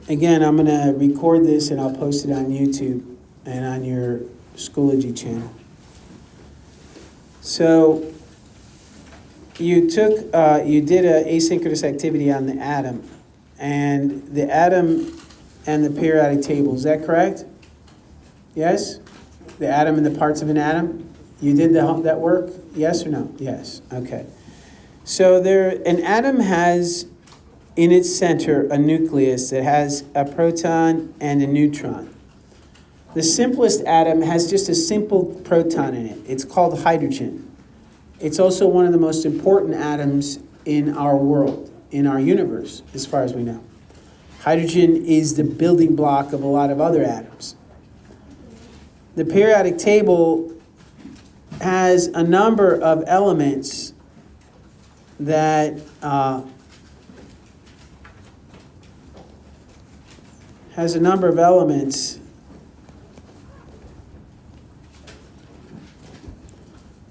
Again, I'm going to record this and I'll post it on YouTube and on your Schoology channel. So you did an asynchronous activity on the atom and the periodic table. Is that correct? Yes? The atom and the parts of an atom? You did that work? Yes or no? Yes. Okay. So an atom has in its center a nucleus that has a proton and a neutron. The simplest atom has just a simple proton in it. It's called hydrogen. It's also one of the most important atoms in our world, in our universe, as far as we know. Hydrogen is the building block of a lot of other atoms. The periodic table has a number of elements that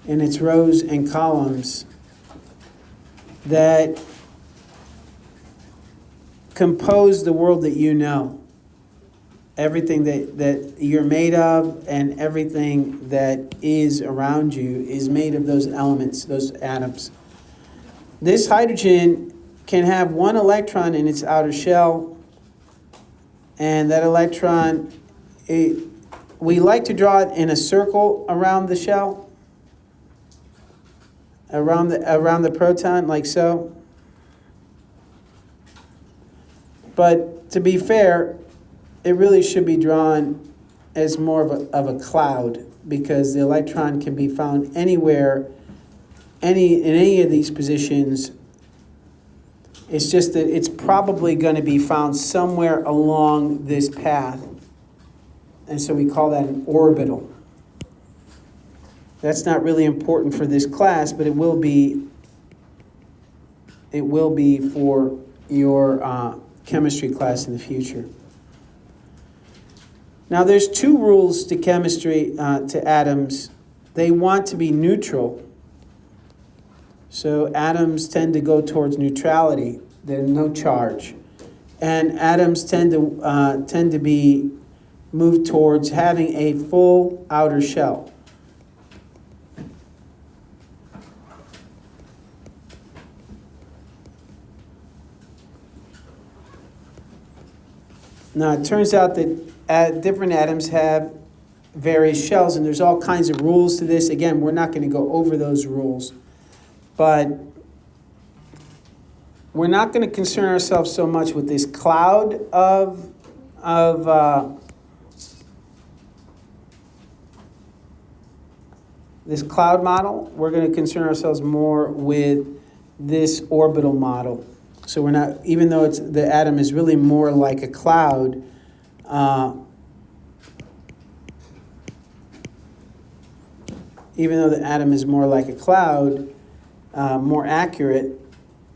in its rows and columns that compose the world that you know. Everything that you're made of and everything that is around you is made of those elements, those atoms. This hydrogen can have one electron in its outer shell, and that electron, we like to draw it in a circle around the shell, around the proton, like so. But to be fair, it really should be drawn as more of a cloud, because the electron can be found anywhere, in any of these positions. It's just that it's probably going to be found somewhere along this path, and so we call that an orbital. That's not really important for this class, but it will be for your chemistry class in the future. Now, there's two rules to chemistry, to atoms. They want to be neutral. So atoms tend to go towards neutrality. There's no charge. And atoms tend to be moved towards having a full outer shell. Now, it turns out that different atoms have various shells, and there's all kinds of rules to this. Again, we're not going to go over those rules, but we're not going to concern ourselves so much with this cloud of this cloud model. We're going to concern ourselves more with this orbital model. So we're not, even though the atom is really more like a cloud, more accurate,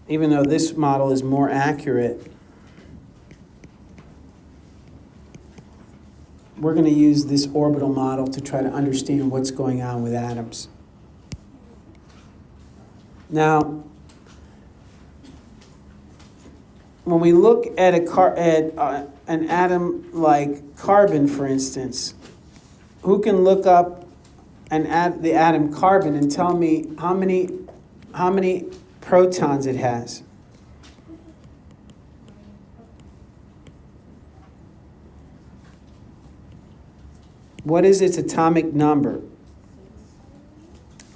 even though this model is more accurate, we're going to use this orbital model to try to understand what's going on with atoms. Now, when we look at an atom like carbon, for instance, who can look up the atom carbon and tell me how many protons it has? What is its atomic number?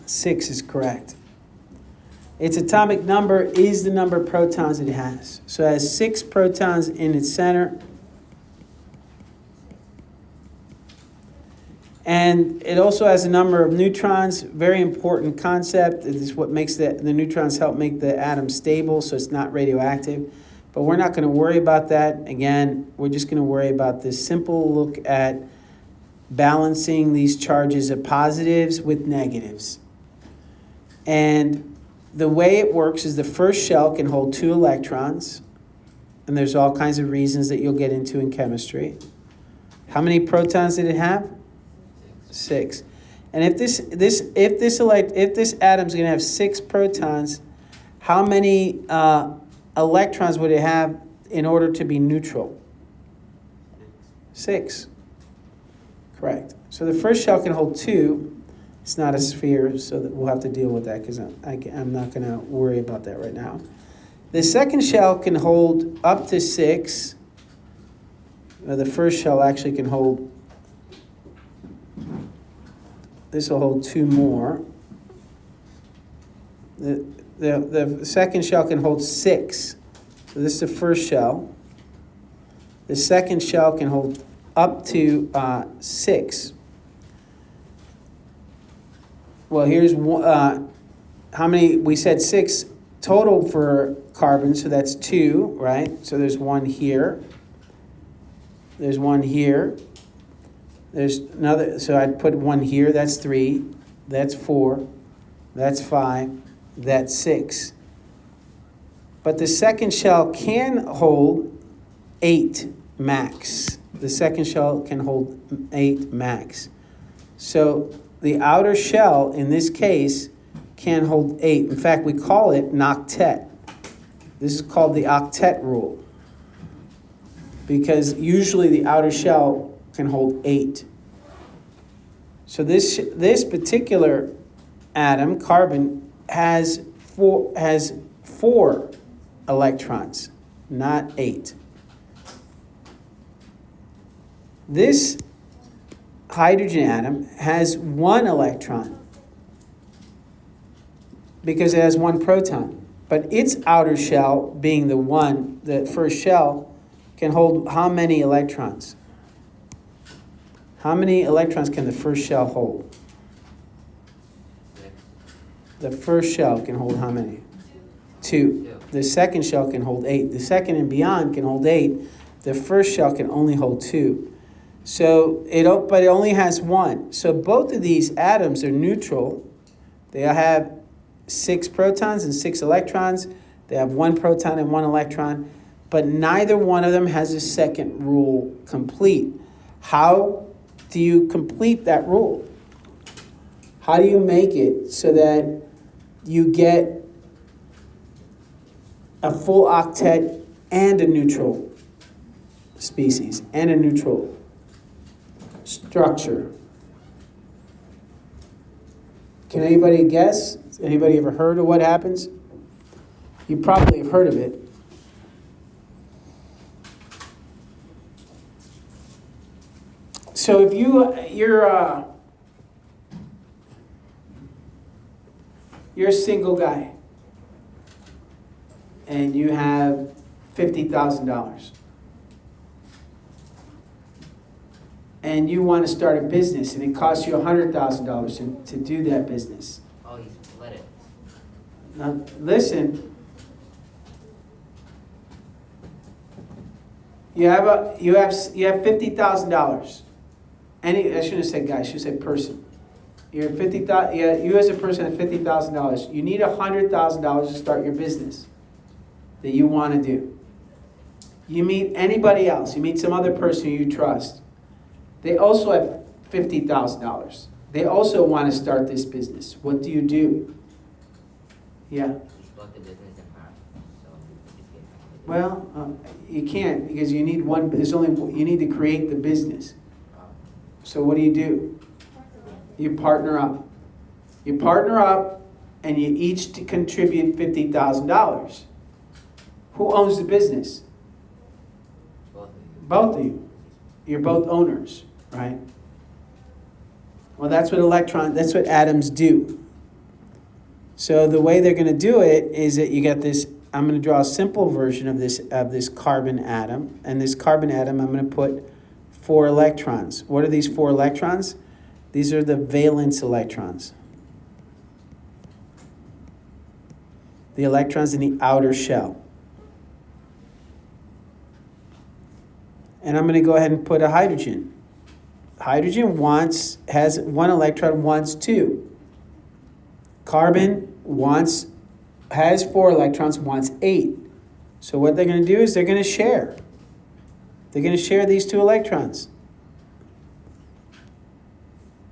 6 is correct. Its atomic number is the number of protons it has. So it has 6 protons in its center. And it also has a number of neutrons. Very important concept. It is what makes the neutrons help make the atom stable, so it's not radioactive. But we're not going to worry about that. Again, we're just going to worry about this simple look at balancing these charges of positives with negatives. And the way it works is the first shell can hold 2 electrons, and there's all kinds of reasons that you'll get into in chemistry. How many protons did it have? 6. And if this atom's going to have 6 protons, how many electrons would it have in order to be neutral? 6. Correct. So the first shell can hold 2. It's not a sphere, so that we'll have to deal with that because I'm not going to worry about that right now. The second shell can hold up to 6. The first shell actually can hold, this will hold 2 more. The second shell can hold 6. So this is the first shell. The second shell can hold up to 6. Well, here's how many, we said 6 total for carbon, so that's 2, right? So there's 1 here. There's 1 here. There's another, so I'd put 1 here, that's 3. That's 4. That's 5. That's 6. But the second shell can hold 8 max. The second shell can hold 8 max. So the outer shell, in this case, can hold 8. In fact, we call it an octet. This is called the octet rule, because usually the outer shell can hold 8. So this particular atom, carbon, has 4 electrons, not 8. This hydrogen atom has 1 electron because it has 1 proton. But its outer shell, being the first shell, can hold how many electrons? How many electrons can the first shell hold? The first shell can hold how many? 2. The second shell can hold 8. The second and beyond can hold 8. The first shell can only hold 2. So but it only has 1. So both of these atoms are neutral. They have 6 protons and 6 electrons. They have 1 proton and 1 electron, but neither one of them has a second rule complete. How do you complete that rule? How do you make it so that you get a full octet and a neutral species and a neutral structure? Can anybody guess? Has anybody ever heard of what happens? You probably have heard of it. So if you're a single guy and you have $50,000 and you want to start a business and it costs you $100,000 to do that business. Oh, you split it. Now, listen. You have $50,000. I shouldn't have said guy. I should have said person. You're $50,000. Yeah, you as a person have $50,000. You need $100,000 to start your business that you want to do. You meet anybody else. You meet some other person you trust. They also have $50,000. They also want to start this business. What do you do? Yeah. You split the business in half. So Well, you can't because you need one. You need to create the business. So what do? You partner up. You partner up, and you each contribute $50,000. Who owns the business? both of you. Both of you. You're both owners, right? Well, that's what atoms do. So the way they're going to do it is that you get this. I'm going to draw a simple version of this carbon atom, and this carbon atom I'm going to put 4 electrons. What are these 4 electrons? These are the valence electrons. The electrons in the outer shell. And I'm going to go ahead and put a hydrogen. Hydrogen has 1 electron, wants 2. Carbon has 4 electrons, wants 8. So what they're going to do is they're going to share. They're going to share these 2 electrons.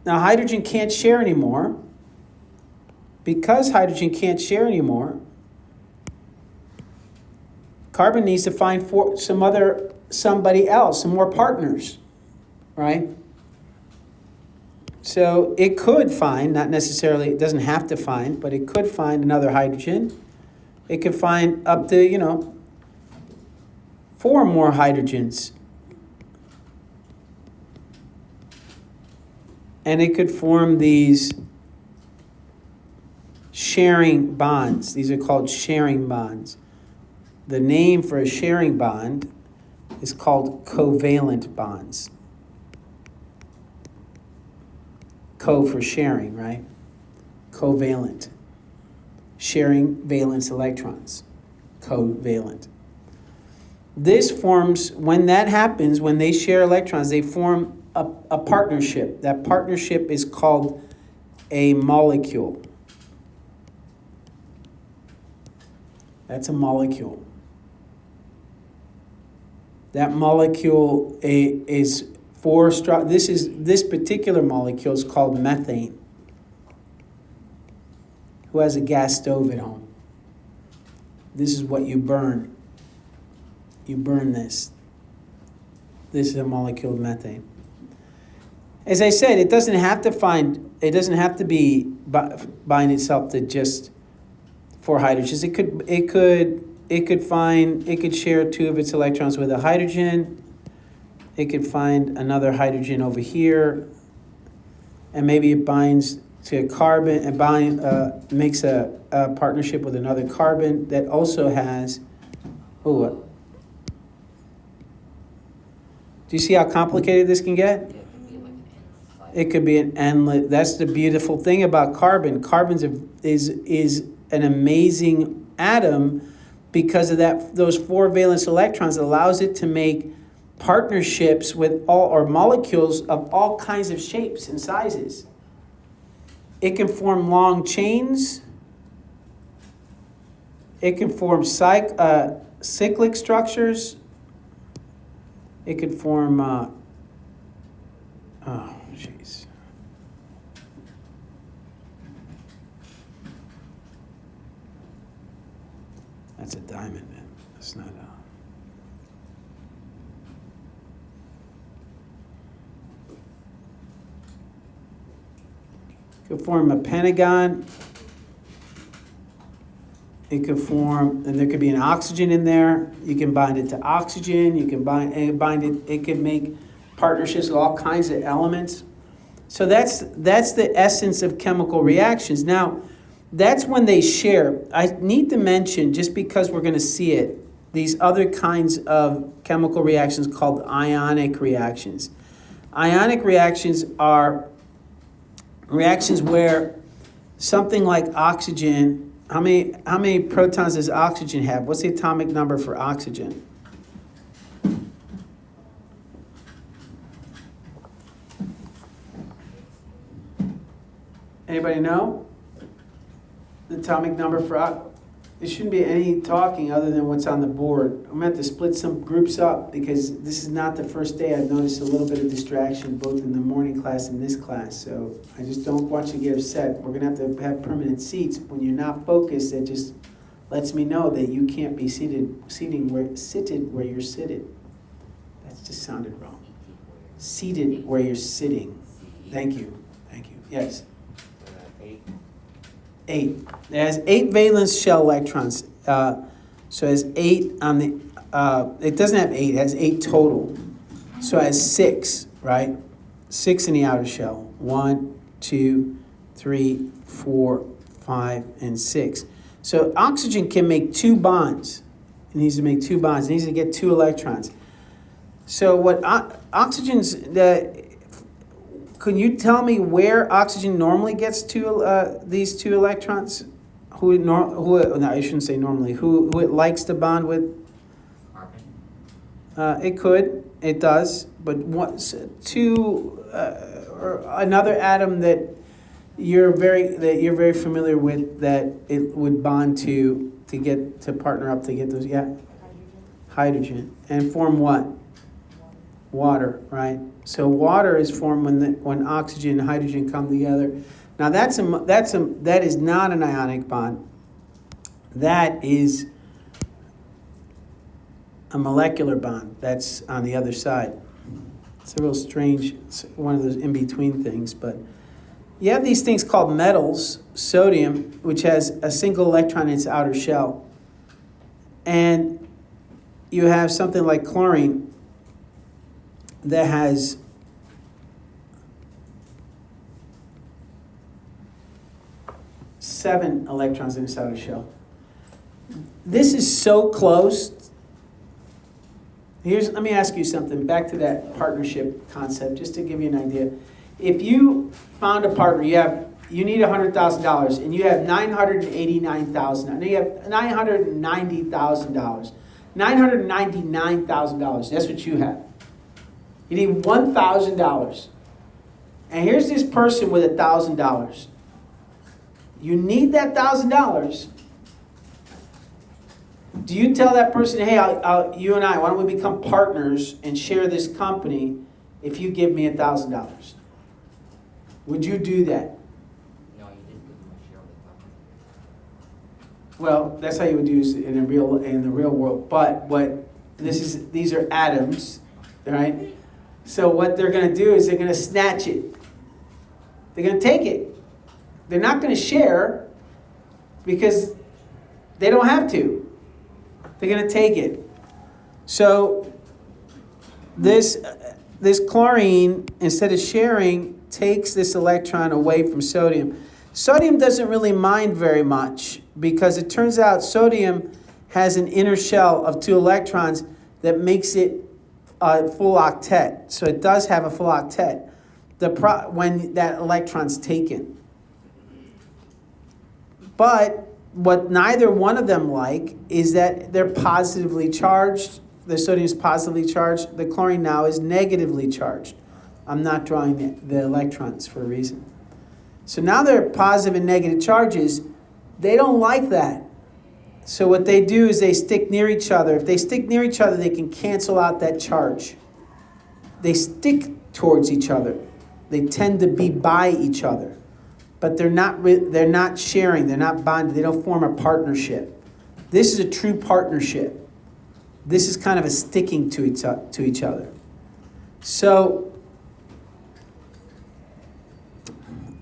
Now hydrogen can't share anymore. Because hydrogen can't share anymore, carbon needs to find somebody else, some more partners. right? So it could find, not necessarily, it doesn't have to find, but it could find another hydrogen. It could find up to, 4 more hydrogens. And it could form these sharing bonds. These are called sharing bonds. The name for a sharing bond is called covalent bonds. Co for sharing, right? Covalent. Sharing valence electrons. Covalent. This forms, when that happens, when they share electrons, they form a partnership. That partnership is called a molecule. That's a molecule. That molecule is this particular molecule is called methane. Who has a gas stove at home? This is what you burn. You burn this. This is a molecule of methane. As I said, it doesn't have to bind itself to just 4 hydrogens. It could share 2 of its electrons with a hydrogen. It could find another hydrogen over here, and maybe it binds to a carbon and makes a partnership with another carbon that also has. Do you see how complicated this can get? It could be an endless. That's the beautiful thing about carbon. Carbon is an amazing atom because of those 4 valence electrons. It allows it to make partnerships with molecules of all kinds of shapes and sizes. It can form long chains. It can form cyclic structures. It could form, jeez. That's a diamond, man. That's not a... It could form a pentagon. It could form, and there could be an oxygen in there. You can bind it to oxygen. You can bind it. It can make partnerships with all kinds of elements. So that's the essence of chemical reactions. Now, that's when they share. I need to mention, just because we're going to see it, these other kinds of chemical reactions called ionic reactions. Ionic reactions are reactions where something like oxygen, how many protons does oxygen have? What's the atomic number for oxygen? Anybody know? The atomic number for there shouldn't be any talking other than what's on the board. I'm going to have to split some groups up because this is not the first day. I've noticed a little bit of distraction both in the morning class and this class. So I just don't want you to get upset. We're going to have permanent seats. When you're not focused, it just lets me know that you can't be seated where you're seated. That just sounded wrong. Seated where you're sitting. Thank you. Yes. 8. It has 8 valence shell electrons. So it has 8 on the, it doesn't have 8, it has 8 total. So it has 6, right? 6 in the outer shell. 1, 2, 3, 4, 5, and 6. So oxygen can make 2 bonds. It needs to make 2 bonds. It needs to get 2 electrons. So what oxygen's, can you tell me where oxygen normally gets these 2 electrons? I shouldn't say normally. Who it likes to bond with? Carbon. It does, but another atom that you're very familiar with that it would bond to partner up to get those. Yeah. Hydrogen. And form what? Water, right? So water is formed when oxygen and hydrogen come together. Now that is not an ionic bond. That is a molecular bond. That's on the other side. It's a real strange, it's one of those in-between things, but you have these things called metals, sodium, which has a single electron in its outer shell. And you have something like chlorine that has seven electrons in its outer shell. This is so close. Let me ask you something, back to that partnership concept, just to give you an idea. If you found a partner, you need $100,000, and you have $989,000, and you have $990,000, $999,000. That's what you have. You need $1,000, and here's this person with $1,000. You need that $1,000. Do you tell that person, hey, you and I, why don't we become partners and share this company if you give me $1,000? Would you do that? No, you didn't give them a share of the company. Well, that's how you would do it in the real world. But these are atoms, right? So what they're going to do is they're going to snatch it. They're going to take it. They're not going to share because they don't have to. They're going to take it. So this chlorine, instead of sharing, takes this electron away from sodium. Sodium doesn't really mind very much because it turns out sodium has an inner shell of 2 electrons that makes it a full octet. So it does have a full octet when that electron's taken. But what neither one of them like is that they're positively charged. The sodium is positively charged. The chlorine now is negatively charged. I'm not drawing the electrons for a reason. So now they're positive and negative charges. They don't like that. So what they do is they stick near each other. If they stick near each other, they can cancel out that charge. They stick towards each other. They tend to be by each other. But they're not sharing, they're not bonded, they don't form a partnership. This is a true partnership. This is kind of a sticking to each other. So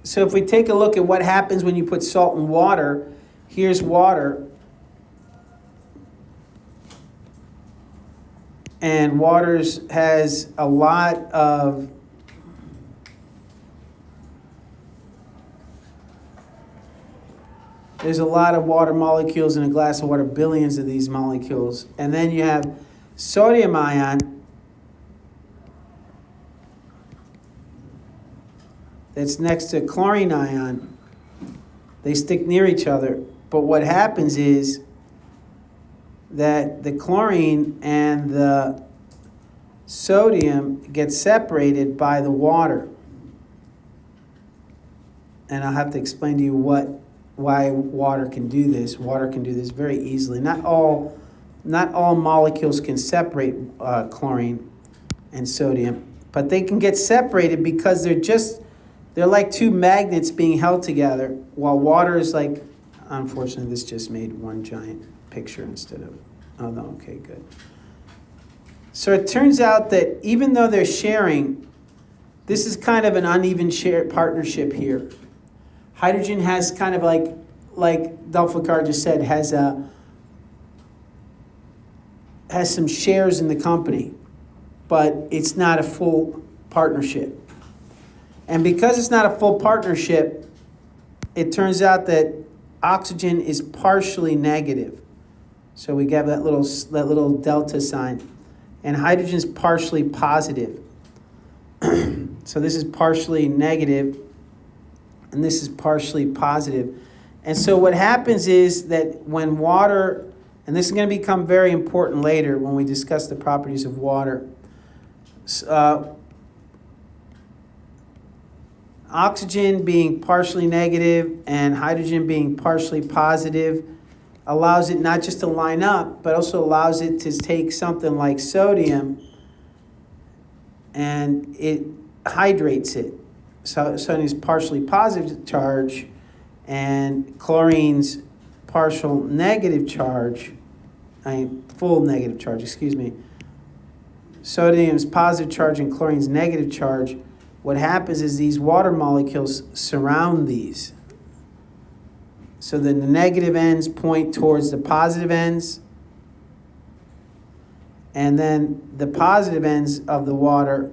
if we take a look at what happens when you put salt in water, here's water. And water has a lot of There's a lot of water molecules in a glass of water, billions of these molecules. And then you have sodium ion that's next to chlorine ion. They stick near each other. But what happens is that the chlorine and the sodium get separated by the water. And I'll have to explain to you why water can do this. Water can do this very easily. Not all molecules can separate chlorine and sodium, but they can get separated because they're like 2 magnets being held together, while water is like, unfortunately, this just made one giant picture instead of, oh no, okay, good. So it turns out that even though they're sharing, this is kind of an uneven shared partnership here. Hydrogen has kind of like Delphicard just said, has some shares in the company, but it's not a full partnership. And because it's not a full partnership, it turns out that oxygen is partially negative. So we get that little delta sign. And hydrogen is partially positive. So this is partially negative, and this is partially positive. And so what happens is that when water, and this is going to become very important later when we discuss the properties of water, oxygen being partially negative and hydrogen being partially positive allows it not just to line up, but also allows it to take something like sodium and it hydrates it. So sodium is partially positive charge and chlorine's full negative charge, sodium's positive charge and chlorine's negative charge, what happens is these water molecules surround these. So then the negative ends point towards the positive ends, and then the positive ends of the water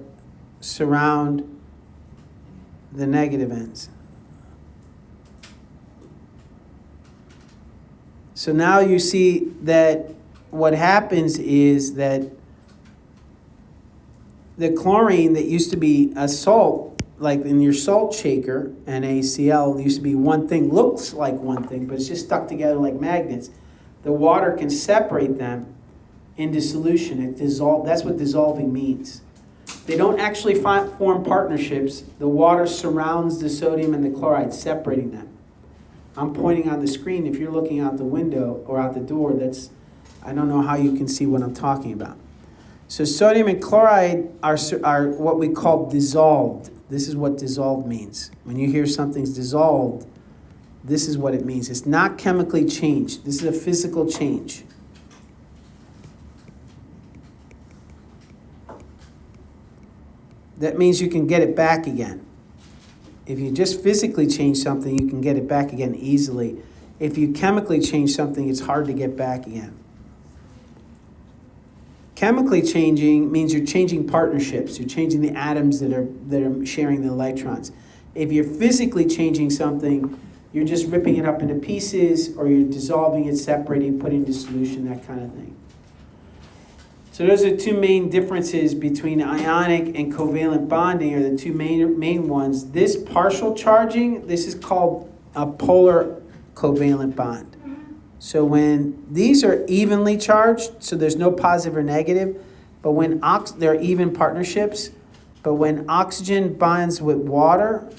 surround the negative ends. So now you see that what happens is that the chlorine that used to be a salt, like in your salt shaker, NaCl, used to be one thing, looks like one thing, but it's just stuck together like magnets. The water can separate them into solution. It dissolve. That's what dissolving means. They don't actually form partnerships. The water surrounds the sodium and the chloride, separating them. I'm pointing on the screen. If you're looking out the window or out the door, I don't know how you can see what I'm talking about. So sodium and chloride are what we call dissolved. This is what dissolved means. When you hear something's dissolved, this is what it means. It's not chemically changed. This is a physical change. That means you can get it back again. If you just physically change something, you can get it back again easily. If you chemically change something, it's hard to get back again. Chemically changing means you're changing partnerships. You're changing the atoms that are sharing the electrons. If you're physically changing something, you're just ripping it up into pieces, or you're dissolving it, separating, putting it into solution, that kind of thing. So those are two main differences between ionic and covalent bonding, are the two main ones. This partial charging, this is called a polar covalent bond. So when these are evenly charged, so there's no positive or negative, but when they're even partnerships, but when oxygen bonds with water,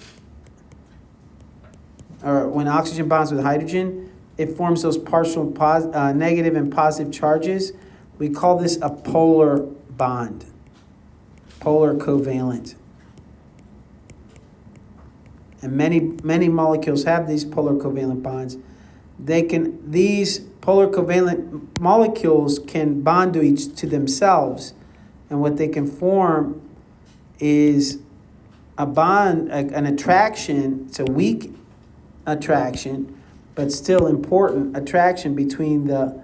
or when oxygen bonds with hydrogen, it forms those partial negative and positive charges. We call this a polar bond, polar covalent. And many molecules have these polar covalent bonds. These polar covalent molecules can bond to themselves, and what they can form is a bond, an attraction. It's a weak attraction, but still important attraction between the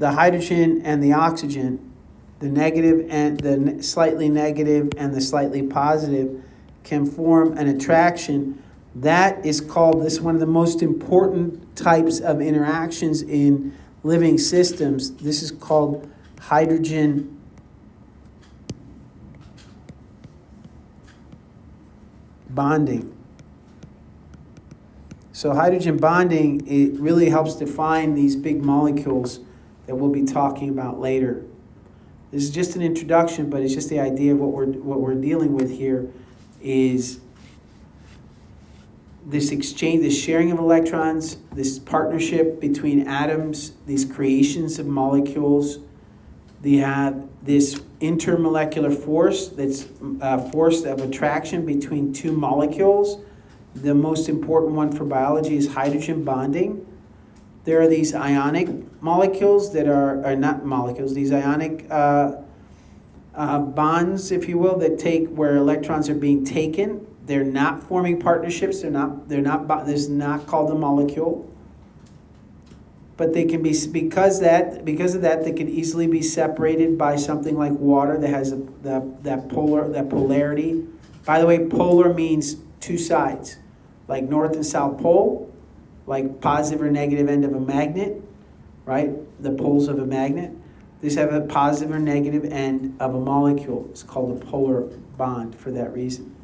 hydrogen and the oxygen, the negative and the slightly negative and the slightly positive can form an attraction. That is called, this is one of the most important types of interactions in living systems. This is called hydrogen bonding. So hydrogen bonding, it really helps define these big molecules that we'll be talking about later. This is just an introduction, but it's just the idea of what we're dealing with here is this exchange, this sharing of electrons, this partnership between atoms, these creations of molecules. They have this intermolecular force, that's a force of attraction between two molecules. The most important one for biology is hydrogen bonding. There are these ionic molecules that are not molecules, these ionic bonds, if you will, that take where electrons are being taken. They're not forming partnerships. This is not called a molecule. But they can be, because of that, they can easily be separated by something like water that has that polarity. By the way, polar means two sides, like north and south pole, like positive or negative end of a magnet, right? The poles of a magnet. These have a positive or negative end of a molecule. It's called a polar bond for that reason.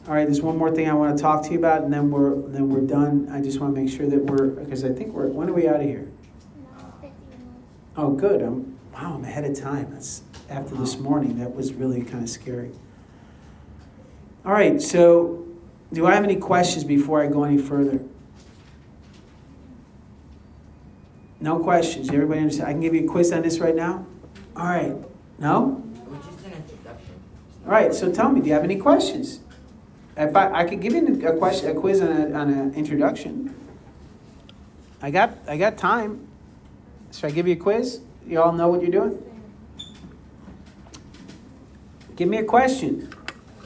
All right, there's one more thing I want to talk to you about, and then we're done. I just want to make sure that because I think when are we out of here? 50 minutes. Oh, good. I'm ahead of time. That's after this morning. That was really kind of scary. All right, so do I have any questions before I go any further? No questions. Everybody understand? I can give you a quiz on this right now? All right. No? It was just an introduction. All right, so tell me, do you have any questions? If I could give you a quiz on an introduction. I got time. Should I give you a quiz? You all know what you're doing? Give me a question.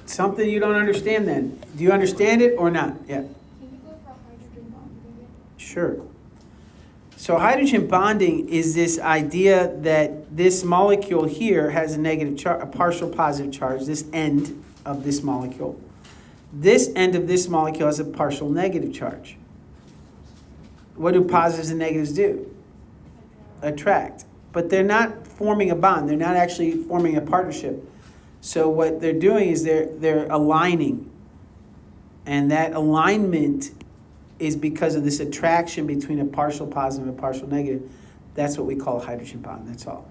Something you don't understand then. Do you understand it or not? Yeah. Can you go for hydrogen bonding again? Sure. So hydrogen bonding is this idea that this molecule here has a negative charge, a partial positive charge, this end of this molecule. This end of this molecule has a partial negative charge. What do positives and negatives do? Attract. But they're not forming a bond. They're not actually forming a partnership. So what they're doing is they're aligning. And that alignment is because of this attraction between a partial positive and a partial negative. That's what we call a hydrogen bond. That's all.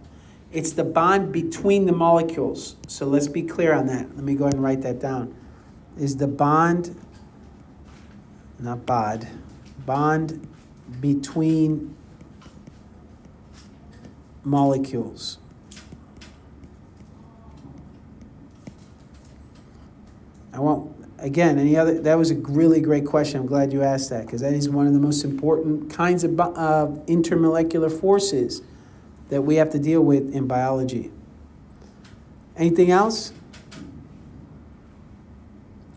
It's the bond between the molecules. So let's be clear on that. Let me go ahead and write that down. Is the bond, not bod, bond between molecules. I won't, again, that was a really great question. I'm glad you asked that, because that is one of the most important kinds of intermolecular forces that we have to deal with in biology. Anything else?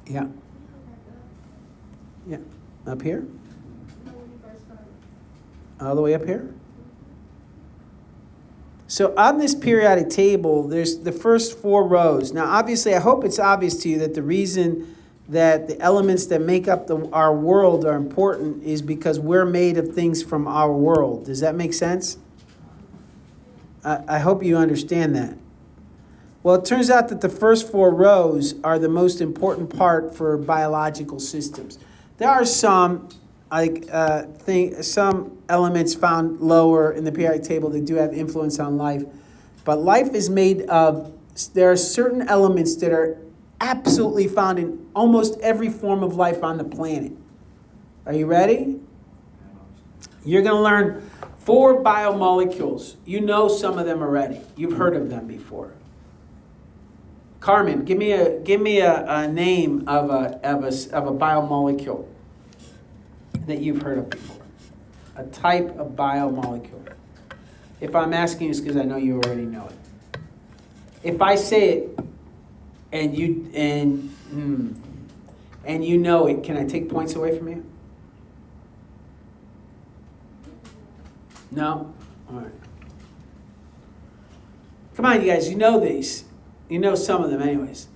Yeah. Yeah. Up here? All the way up here? So on this periodic table, there's the first 4 rows. Now, obviously, I hope it's obvious to you that the reason that the elements that make up our world are important is because we're made of things from our world. Does that make sense? I hope you understand that. Well, it turns out that the first 4 rows are the most important part for biological systems. There are some some elements found lower in the periodic table that do have influence on life. But life is made of, there are certain elements that are absolutely found in almost every form of life on the planet. Are you ready? You're going to learn 4 biomolecules. You know some of them already. You've heard of them before. Carmen, give me a name of a biomolecule that you've heard of before. A type of biomolecule. If I'm asking you, it's because I know you already know it. If I say it and you know it, can I take points away from you? No? All right. Come on, you guys, you know these. You know some of them anyways.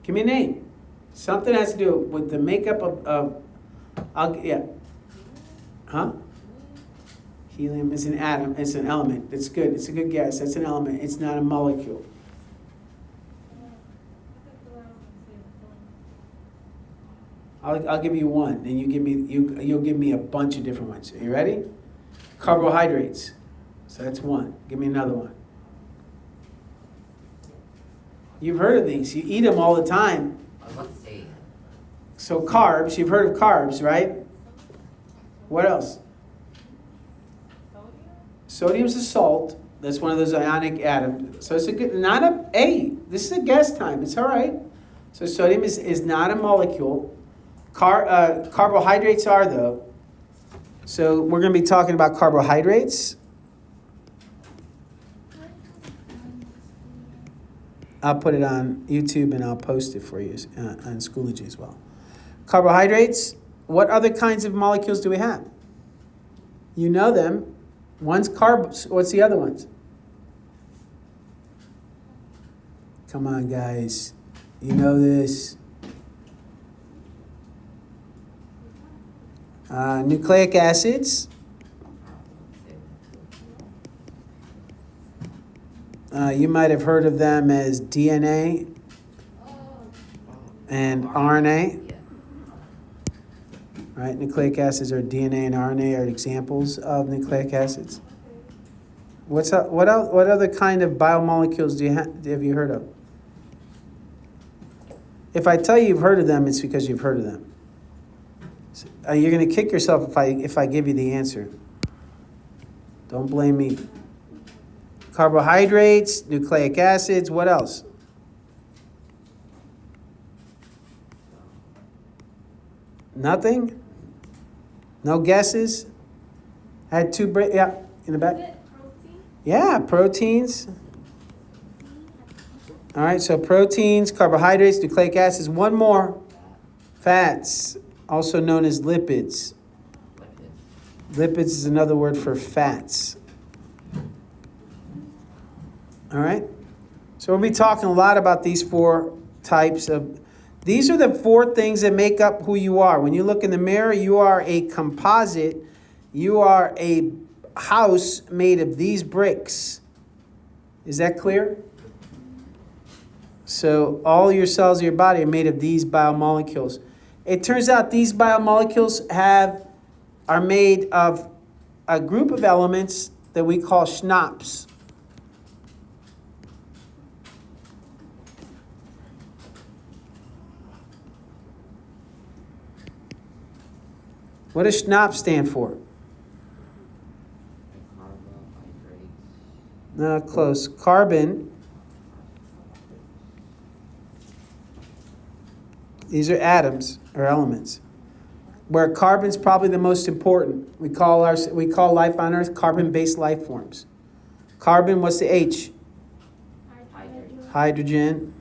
Give me a name. Something has to do with the makeup yeah. Huh? Helium is an atom. It's an element. It's good. It's a good guess. It's an element. It's not a molecule. I'll give you one, and you'll give me a bunch of different ones. Are you ready? Carbohydrates. So that's one. Give me another one. You've heard of these. You eat them all the time. I was about to say. So carbs, you've heard of carbs, right? What else? Sodium's a salt. That's one of those ionic atoms. So it's this is a guess time. It's all right. So sodium is not a molecule. Carbohydrates are, though. So we're going to be talking about carbohydrates. I'll put it on YouTube and I'll post it for you on Schoology as well. Carbohydrates. What other kinds of molecules do we have? You know them. One's carbs. What's the other ones? Come on, guys. You know this. Nucleic acids. You might have heard of them as DNA and RNA. Right? Nucleic acids are DNA and RNA are examples of nucleic acids. What other kind of biomolecules have you heard of? If I tell you you've heard of them, it's because you've heard of them. You're going to kick yourself if I give you the answer. Don't blame me. Carbohydrates, nucleic acids, what else? Nothing? No guesses? Had two yeah, in the back? Protein? Yeah, proteins. All right, so proteins, carbohydrates, nucleic acids. One more. Fats, also known as lipids. Lipids. Lipids is another word for fats. All right? So we'll be talking a lot about these four types of... These are the four things that make up who you are. When you look in the mirror, you are a composite. You are a house made of these bricks. Is that clear? So all your cells of your body are made of these biomolecules. It turns out these biomolecules are made of a group of elements that we call schnapps. What does schnapps stand for? Carbohydrates. No, close. Carbon. These are atoms or elements. Where carbon's probably the most important. We call life on Earth carbon-based life forms. Carbon, what's the H? Hydrogen. Hydrogen.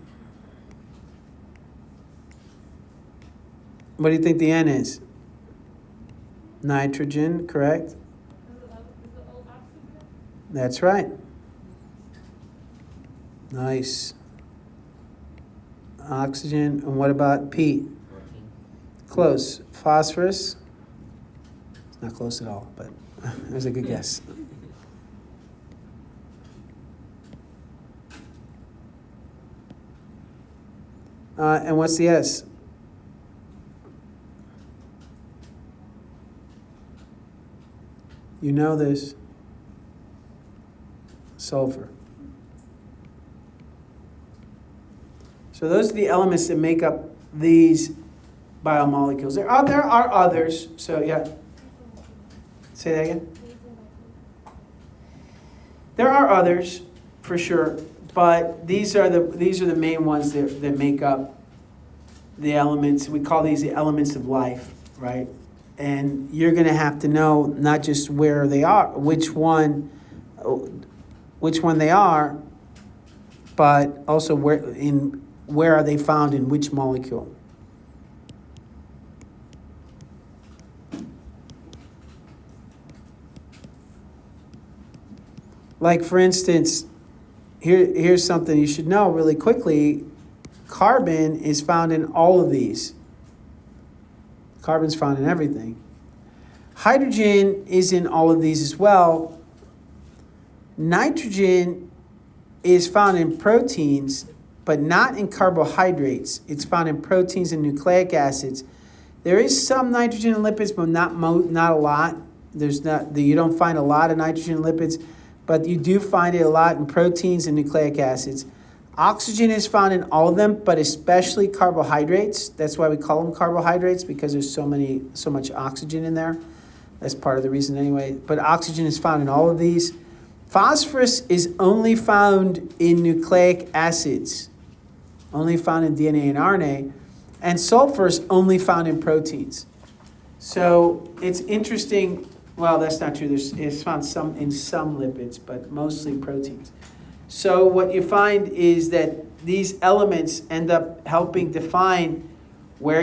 What do you think the N is? Nitrogen, correct? That's right. Nice. Oxygen. And what about P? Protein. Close. Phosphorus. It's not close at all, but it was a good guess. And what's the S? You know this. Sulfur. So those are the elements that make up these biomolecules. There are others. So yeah. Say that again. There are others for sure, but these are the main ones that make up the elements. We call these the elements of life, right? And you're going to have to know not just where they are, which one they are, but also where are they found in which molecule. Like for instance, here's something you should know really quickly. Carbon is found in all of these. Carbon's found in everything. Hydrogen is in all of these as well. Nitrogen is found in proteins, but not in carbohydrates. It's found in proteins and nucleic acids. There is some nitrogen in lipids, but not a lot. You don't find a lot of nitrogen in lipids, but you do find it a lot in proteins and nucleic acids. Oxygen is found in all of them, but especially carbohydrates. That's why we call them carbohydrates, because there's so much oxygen in there. That's part of the reason anyway. But oxygen is found in all of these. Phosphorus is only found in nucleic acids, only found in DNA and RNA. And sulfur is only found in proteins. So it's interesting. Well, that's not true. It's found in some lipids, but mostly proteins. So what you find is that these elements end up helping define where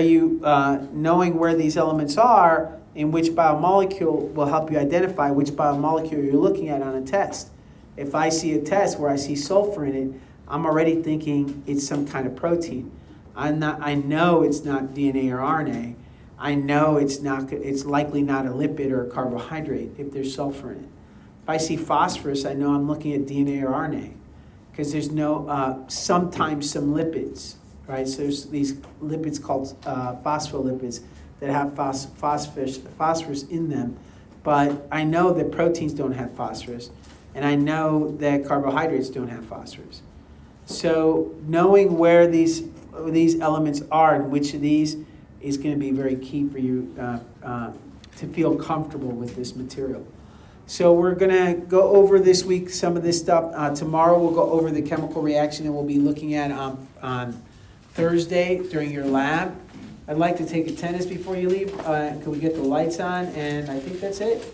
knowing where these elements are in which biomolecule will help you identify which biomolecule you're looking at on a test. If I see a test where I see sulfur in it, I'm already thinking it's some kind of protein. I know it's not DNA or RNA. I know it's likely not a lipid or a carbohydrate if there's sulfur in it. If I see phosphorus, I know I'm looking at DNA or RNA, because there's sometimes some lipids, right? So there's these lipids called phospholipids that have phosphorus in them, but I know that proteins don't have phosphorus, and I know that carbohydrates don't have phosphorus. So knowing where these elements are and which of these is going to be very key for you to feel comfortable with this material. So we're going to go over this week some of this stuff. Tomorrow we'll go over the chemical reaction that we'll be looking at on Thursday during your lab. I'd like to take attendance before you leave. Can we get the lights on? And I think that's it.